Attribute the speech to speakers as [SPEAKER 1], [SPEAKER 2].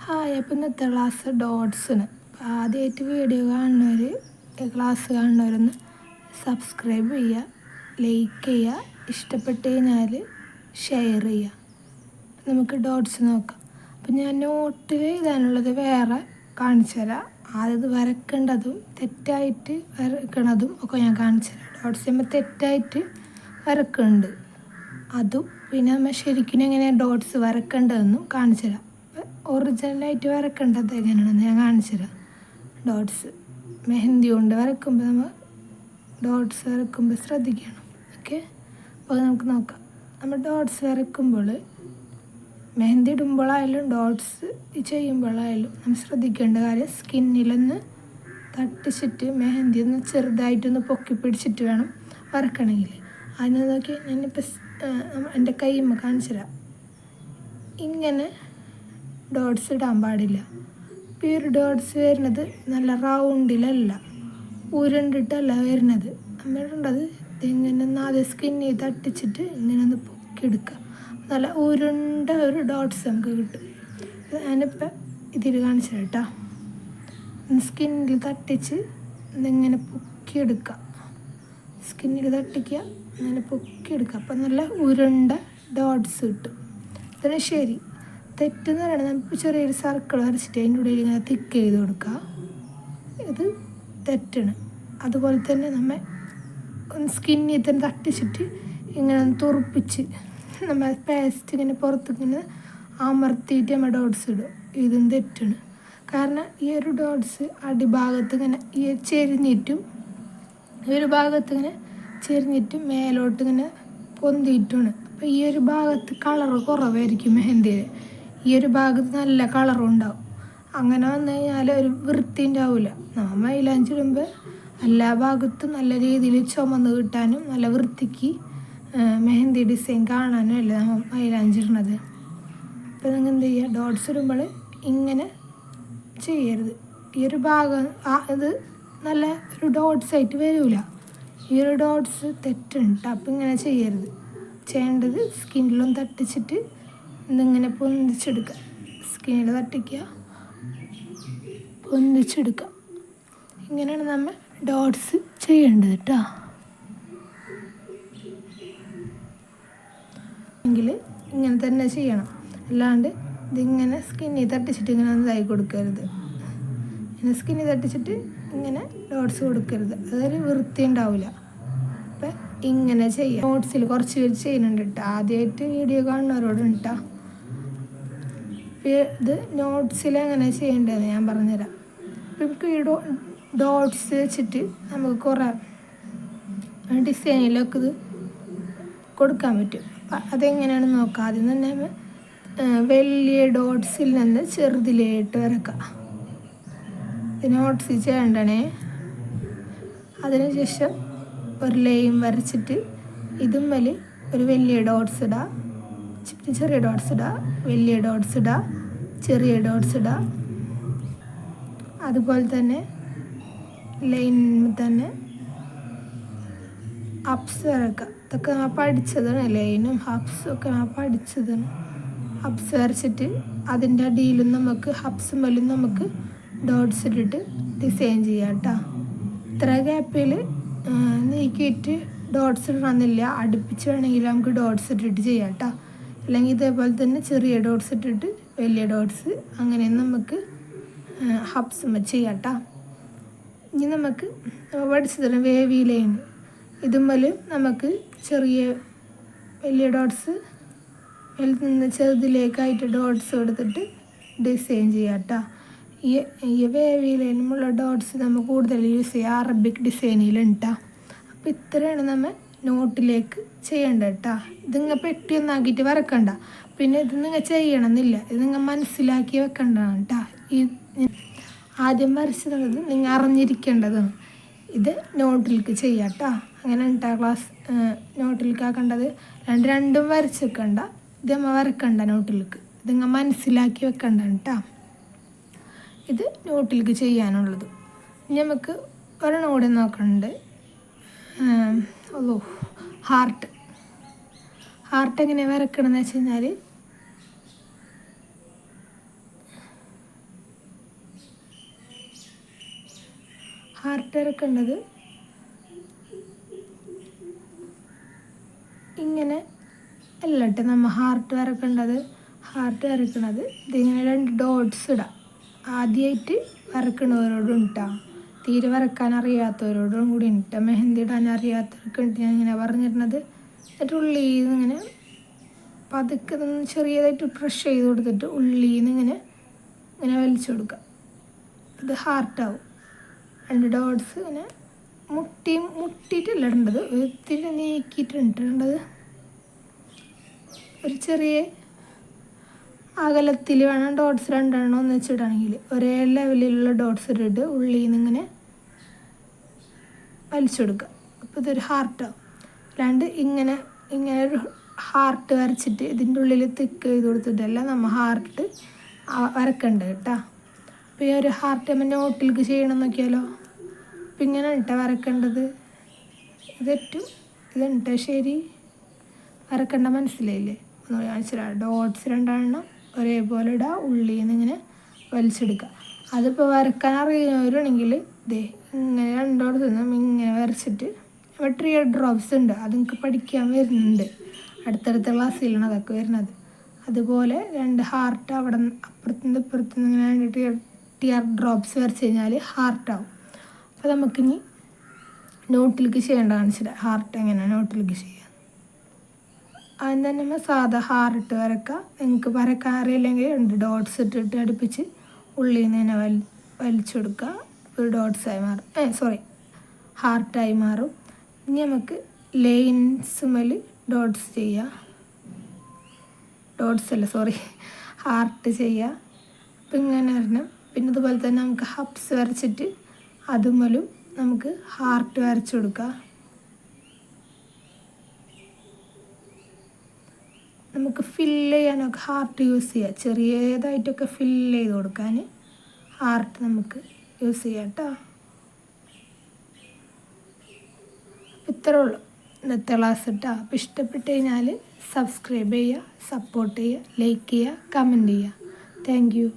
[SPEAKER 1] Hi, അപ്പം ഇന്നത്തെ class ഡോട്ട്സിന്. ആദ്യമായിട്ട് വീഡിയോ കാണുന്നവർ, ക്ലാസ് കാണുന്നവരൊന്ന് സബ്സ്ക്രൈബ് ചെയ്യുക, ലൈക്ക് ചെയ്യുക, ഇഷ്ടപ്പെട്ട് കഴിഞ്ഞാൽ ഷെയർ ചെയ്യുക. നമുക്ക് ഡോട്ട്സ് നോക്കാം. അപ്പം ഞാൻ നോട്ടിൽ എഴുതാനുള്ളത് വേറെ കാണിച്ചു തരാം. ആദ്യം വരക്കേണ്ടതും തെറ്റായിട്ട് വരക്കണതും ഒക്കെ ഞാൻ കാണിച്ചു തരാം. ഡോട്ട്സ് ചെയ്യുമ്പോൾ തെറ്റായിട്ട് വരക്കുന്നുണ്ട് അതും, പിന്നെ നമ്മൾ ശരിക്കും എങ്ങനെ ഡോട്ട്സ് വരക്കേണ്ടതെന്നും കാണിച്ചു തരാം. ഒറിജിനലായിട്ട് വരക്കേണ്ടത് എങ്ങനെയാണെന്ന് ഞാൻ കാണിച്ചു തരാം. ഡോട്ട്സ് മെഹന്തി കൊണ്ട് വരക്കുമ്പോൾ നമ്മൾ ഡോട്ട്സ് വരക്കുമ്പോൾ ശ്രദ്ധിക്കണം. ഓക്കെ, അപ്പോൾ നമുക്ക് നോക്കാം. നമ്മൾ ഡോട്ട്സ് വരക്കുമ്പോൾ മെഹന്തി ഇടുമ്പോഴായാലും ഡോട്ട്സ് ചെയ്യുമ്പോഴായാലും നമ്മൾ ശ്രദ്ധിക്കേണ്ട കാര്യം, സ്കിന്നിലൊന്ന് തട്ടിച്ചിട്ട് മെഹന്തി ഒന്ന് ചെറുതായിട്ടൊന്ന് പൊക്കി പിടിച്ചിട്ട് വേണം വരക്കണമെങ്കിൽ. അതിന് നോക്കി ഞാനിപ്പോൾ എൻ്റെ കൈമ്മ കാണിച്ചു തരാം. ഇങ്ങനെ ഡോട്ട്സ് ഇടാൻ പാടില്ല. ഇപ്പോൾ ഈ ഒരു ഡോട്ട്സ് വരുന്നത് നല്ല റൗണ്ടിലല്ല, ഉരുണ്ടിട്ടല്ല വരുന്നത്. നമ്മൾ ഇടേണ്ടത് ഇങ്ങനെ ഒന്ന് ആദ്യം സ്കിന്നിൽ തട്ടിച്ചിട്ട് ഇങ്ങനെ ഒന്ന് പൊക്കിയെടുക്കുക. നല്ല ഉരുണ്ട ഒരു ഡോട്ട്സ് നമുക്ക് കിട്ടും. ഞാനിപ്പോൾ ഇതിൽ കാണിച്ചു കേട്ടോ. സ്കിന്നിൽ തട്ടിച്ച് ഇങ്ങനെ പൊക്കിയെടുക്കുക, സ്കിന്നിൽ തട്ടിക്കുക, അങ്ങനെ പൊക്കിയെടുക്കുക. അപ്പം നല്ല ഉരുണ്ട ഡോട്ട്സ് കിട്ടും. അതിന് ശരി. തെറ്റെന്ന് പറയുന്നത് നമുക്ക് ചെറിയൊരു സർക്കിൾ വരച്ചിട്ട് അതിൻ്റെ ഉള്ളിൽ ഇങ്ങനെ തിക്ക് ചെയ്ത് കൊടുക്കുക. ഇത് തെറ്റാണ്. അതുപോലെ തന്നെ നമ്മൾ ഒന്ന് സ്കിന്നിൽ തന്നെ തട്ടിച്ചിട്ട് ഇങ്ങനെ ഒന്ന് തുറപ്പിച്ച് നമ്മൾ പേസ്റ്റ് ഇങ്ങനെ പുറത്തിങ്ങനെ അമർത്തിയിട്ട് നമ്മൾ ഡോട്ട്സ് ഇടും. ഇതും തെറ്റാണ്. കാരണം ഈ ഒരു ഡോട്ട്സ് അടിഭാഗത്ത് ഇങ്ങനെ ഈ ചെരിഞ്ഞിട്ടും ഈ ഒരു ഭാഗത്ത് ഇങ്ങനെ ചെരിഞ്ഞിട്ടും മേലോട്ട് ഇങ്ങനെ പൊന്തിയിട്ടുമാണ്. അപ്പോൾ ഈ ഒരു ഭാഗത്ത് കളറ് കുറവായിരിക്കും മെഹന്തിയിൽ, ഈ ഒരു ഭാഗത്ത് നല്ല കളറും ഉണ്ടാവും. അങ്ങനെ വന്നു കഴിഞ്ഞാൽ ഒരു വൃത്തി ഉണ്ടാവില്ല. നമ്മൾ മൈലാഞ്ചി ഇടുമ്പോൾ എല്ലാ ഭാഗത്തും നല്ല രീതിയിൽ ചുമന്ന് കിട്ടാനും നല്ല വൃത്തിക്ക് മെഹന്തി ഡിസൈൻ കാണാനും അല്ലേ നമ്മൾ മൈലാഞ്ചി ഇടുന്നത്. അപ്പോൾ നിങ്ങൾ എന്ത് ചെയ്യുക, ഡോട്ട്സ് ഇടുമ്പോൾ ഇങ്ങനെ ചെയ്യരുത്. ഈ ഒരു ഭാഗം ഇത് നല്ല ഒരു ഡോട്ട്സ് ആയിട്ട് വരില്ല. ഈ ഒരു ഡോട്ട്സ് തെറ്റുണ്ട്. അപ്പം ഇങ്ങനെ ചെയ്യരുത്. ചെയ്യേണ്ടത് സ്കിന്നിലൊന്ന് തട്ടിച്ചിട്ട് ഇതിങ്ങനെ പൊന്തിച്ചെടുക്കുക. സ്കിന്നിൽ തട്ടിക്കുക, പൊന്തിച്ചെടുക്കുക. ഇങ്ങനെയാണ് നമ്മൾ ഡോട്ട്സ് ചെയ്യേണ്ടത് കേട്ടോ. എങ്കിൽ ഇങ്ങനെ തന്നെ ചെയ്യണം. അല്ലാണ്ട് ഇതിങ്ങനെ സ്കിന്നിൽ തട്ടിച്ചിട്ട് ഇങ്ങനെ ഇതായി കൊടുക്കരുത്. ഇങ്ങനെ സ്കിന്നിൽ തട്ടിച്ചിട്ട് ഇങ്ങനെ ഡോട്ട്സ് കൊടുക്കരുത്. അതൊരു വൃത്തി ഉണ്ടാവില്ല. അപ്പം ഇങ്ങനെ ചെയ്യാം. നോട്ട്സിൽ കുറച്ച് പേര് ചെയ്യുന്നുണ്ട് കേട്ടോ. ആദ്യമായിട്ട് വീഡിയോ കാണുന്നവരോട് കേട്ടോ. ഇത് നോട്ട്സിൽ എങ്ങനെ ചെയ്യേണ്ടതെന്ന് ഞാൻ പറഞ്ഞുതരാം. നമുക്ക് ഈ ഡോട്ട്സ് വെച്ചിട്ട് നമുക്ക് കുറേ ഡിസൈനിലൊക്കെ ഇത് കൊടുക്കാൻ പറ്റും. അപ്പം അതെങ്ങനെയാണെന്ന് നോക്കാം. ആദ്യം തന്നെ വലിയ ഡോട്ട്സിൽ നിന്ന് ചെറുതിലേട്ട് വരക്കാം. നോട്ട്സ് ചെയ്യണ്ടേ. അതിനുശേഷം ഒരു ലൈൻ വരച്ചിട്ട് ഇതും വലിയ ഒരു വലിയ ഡോട്ട്സ് ഇടുക, ചെറിയ ഡോട്ട്സ് ഇടുക, വലിയ ഡോട്ട്സ് ഇടുക, ചെറിയ ഡോട്ട്സ് ഇടുക. അതുപോലെ തന്നെ ലൈനിൽ തന്നെ ഹബ്സ് വരക്കുക. ഇതൊക്കെ ഞാൻ പഠിച്ചതാണ്. ലൈനും ഹബ്സും ഒക്കെ ഞാൻ പഠിച്ചതാണ്. ഹബ്സ് വരച്ചിട്ട് അതിൻ്റെ അടിയിലും നമുക്ക് ഹബ്സ് മേലും നമുക്ക് ഡോട്ട്സ് ഇട്ടിട്ട് ഡിസൈൻ ചെയ്യാം കേട്ടോ. ഇത്ര ഗ്യാപ്പിൽ നീക്കിയിട്ട് ഡോട്ട്സ് ഇടണമെന്നില്ല. അടുപ്പിച്ച് വേണമെങ്കിൽ നമുക്ക് ഡോട്ട്സ് ഇട്ടിട്ട് ചെയ്യാം കേട്ടോ. അല്ലെങ്കിൽ ഇതേപോലെ തന്നെ ചെറിയ ഡോട്ട്സ് ഇട്ടിട്ട് വലിയ ഡോട്ട്സ് അങ്ങനെ നമുക്ക് ഹബ്സ് ചെയ്യാം കേട്ടോ. ഇനി നമുക്ക് പഠിച്ചു തരാം വേവി ലൈൻ. ഇതുമ്മൽ നമുക്ക് ചെറിയ വലിയ ഡോട്ട്സ് വലുത് നിന്ന് ചെറുതിലേക്കായിട്ട് ഡോട്ട്സ് കൊടുത്തിട്ട് ഡിസൈൻ ചെയ്യാം കേട്ടോ. ഈ വേവി ലൈനുമുള്ള ഡോട്ട്സ് നമ്മൾ കൂടുതൽ യൂസ് ചെയ്യുക അറബിക് ഡിസൈനിലുണ്ട് കേട്ടോ. അപ്പോൾ ഇത്രയാണ് നമ്മൾ നോട്ടിലേക്ക് ചെയ്യേണ്ടത് കേട്ടോ. ഇതിങ്ങനെ പെട്ടിയൊന്നാക്കിയിട്ട് വരക്കണ്ട. പിന്നെ ഇത് നിങ്ങൾ ചെയ്യണമെന്നില്ല. ഇത് നിങ്ങൾ മനസ്സിലാക്കി വെക്കേണ്ടതാണ് കേട്ടോ. ഈ ആദ്യം വരച്ചു തന്നത് നിങ്ങൾ അറിഞ്ഞിരിക്കേണ്ടതാണ്. ഇത് നോട്ടിലേക്ക് ചെയ്യാം കേട്ടോ. അങ്ങനെ കേട്ടോ ക്ലാസ് നോട്ടിലേക്ക് ആക്കേണ്ടത്. രണ്ടും വരച്ച് വെക്കണ്ട. ഇത് നമ്മൾ വരക്കണ്ട നോട്ടിലേക്ക്. ഇത് നിങ്ങൾ മനസ്സിലാക്കി വെക്കണ്ട കേട്ടോ. ഇത് നോട്ടിലേക്ക് ചെയ്യാനുള്ളത്. ഇനി നമുക്ക് ഒരെണ്ണം കൂടി നോക്കുന്നുണ്ട്. ഹാർട്ട് എങ്ങനെ വരക്കണമെന്ന് വെച്ച് കഴിഞ്ഞാൽ ഹാർട്ട് വരക്കേണ്ടത് ഇങ്ങനെ അല്ല കേട്ടോ. നമ്മൾ ഹാർട്ട് വരക്കേണ്ടത് ഇതിങ്ങനെ 2 ഡോട്ട്സ് ഇടാം. ആദ്യമായിട്ട് വരക്കണവരോടും ഇട്ടാ, തീരെ വരക്കാൻ അറിയാത്തവരോടും കൂടി ഇട്ടാ, മെഹന്തി ഇടാൻ അറിയാത്തവർക്ക് ഞാൻ ഇങ്ങനെ പറഞ്ഞിരുന്നത്. എന്നിട്ട് ഉള്ളിൽ നിന്ന് ഇങ്ങനെ പതുക്കെ ചെറിയതായിട്ട് പ്രഷ് ചെയ്ത് കൊടുത്തിട്ട് ഉള്ളിൽ നിന്ന് ഇങ്ങനെ വലിച്ചു കൊടുക്കുക. ഇത് ഹാർട്ടാവും. 2 ഡോട്ട്സ് ഇങ്ങനെ മുട്ടിയിട്ടല്ല ഇടേണ്ടത്, ഒത്തിരി നീക്കിയിട്ടിടേണ്ടത്. ഒരു ചെറിയ അകലത്തിൽ വേണം ഡോട്ട്സ് 2 ഒന്നിച്ചിടണമെങ്കിൽ. ഒരേ ലെവലിലുള്ള ഡോട്ട്സ് ഇട്ടിട്ട് ഉള്ളിൽ നിന്ന് ഇങ്ങനെ വലിച്ചെടുക്കുക. അപ്പോൾ ഇതൊരു ഹാർട്ടാവും. അല്ലാണ്ട് ഇങ്ങനെ ഒരു ഹാർട്ട് വരച്ചിട്ട് ഇതിൻ്റെ ഉള്ളിൽ തിക്ക് ചെയ്ത് കൊടുത്തിട്ടല്ല നമ്മൾ ഹാർട്ട് വരക്കേണ്ടത് കേട്ടോ. അപ്പോൾ ഈ ഒരു ഹാർട്ട് നമ്മൾ നോട്ടിലേക്ക് ചെയ്യണം നോക്കിയാലോ. അപ്പം ഇങ്ങനെ ഇട്ടാ വരക്കേണ്ടത്. ഇതുണ്ട് ശരി, വരക്കേണ്ട മനസ്സിലായില്ലേ? ഒന്ന് കാണിച്ചിടാം. ഡോട്ട്സ് 2 ഒരേപോലെ ഇടുക, ഉള്ളിൽ നിന്ന് ഇങ്ങനെ വലിച്ചെടുക്കുക. അതിപ്പോൾ വരക്കാൻ അറിയുന്നവരാണെങ്കിൽ ഇങ്ങനെ 2 ഡോട്ട്സ് ഇങ്ങനെ വരച്ചിട്ട് ട്രിയർ ഡ്രോപ്സ് ഉണ്ട്, അത് നിങ്ങൾക്ക് പഠിക്കാൻ വരുന്നുണ്ട്. അടുത്തടുത്ത ക്ലാസ്സിലാണ് അതൊക്കെ വരുന്നത്. അതുപോലെ 2 ഹാർട്ട് അവിടെ അപ്പുറത്തുനിന്ന് ഇപ്പുറത്തുനിന്ന് ഇങ്ങനെ ടിയർ ഡ്രോപ്സ് വരച്ച് കഴിഞ്ഞാൽ ഹാർട്ടാവും. അപ്പോൾ നമുക്കിനി നോട്ടിലേക്ക് ചെയ്യേണ്ട കാണിച്ചിട്ട് ഹാർട്ട് എങ്ങനെയാണ് നോട്ടിലേക്ക് ചെയ്യുക. ആദ്യം തന്നെ നമ്മൾ സാധാ ഹാർട്ട് വരക്കുക. നിങ്ങൾക്ക് വരക്കാൻ അറിയില്ലെങ്കിൽ 2 ഡോട്ട്സ് ഇട്ടിട്ട് അടുപ്പിച്ച് ഉള്ളിൽ നിന്ന് തന്നെ വലിച്ചു കൊടുക്കുക. ഒരു ഡോട്ട്സായി മാറും, ഹാർട്ടായി മാറും. ഇനി നമുക്ക് ലൈൻസുമേൽ ഡോട്ട്സ് ചെയ്യുക. ഹാർട്ട് ചെയ്യുക. അപ്പം ഇങ്ങനെ വരണം. പിന്നെ അതുപോലെ തന്നെ നമുക്ക് ഹബ്സ് വരച്ചിട്ട് അതുമേലും നമുക്ക് ഹാർട്ട് വരച്ചു കൊടുക്കുക. നമുക്ക് ഫില്ല് ചെയ്യാനൊക്കെ ഹാർട്ട് യൂസ് ചെയ്യാം. ചെറിയതായിട്ടൊക്കെ ഫില്ല് ചെയ്ത് കൊടുക്കാൻ ഹാർട്ട് നമുക്ക് യൂസ് ചെയ്യാം കേട്ടോ. ഇത്രേ ഉള്ളൂ ഇന്നത്തെ ക്ലാസ് കേട്ടോ. അപ്പോൾ ഇഷ്ടപ്പെട്ട് കഴിഞ്ഞാൽ സബ്സ്ക്രൈബ് ചെയ്യുക, സപ്പോർട്ട് ചെയ്യുക, ലൈക്ക് ചെയ്യുക, കമൻറ്റ് ചെയ്യുക. Thank you.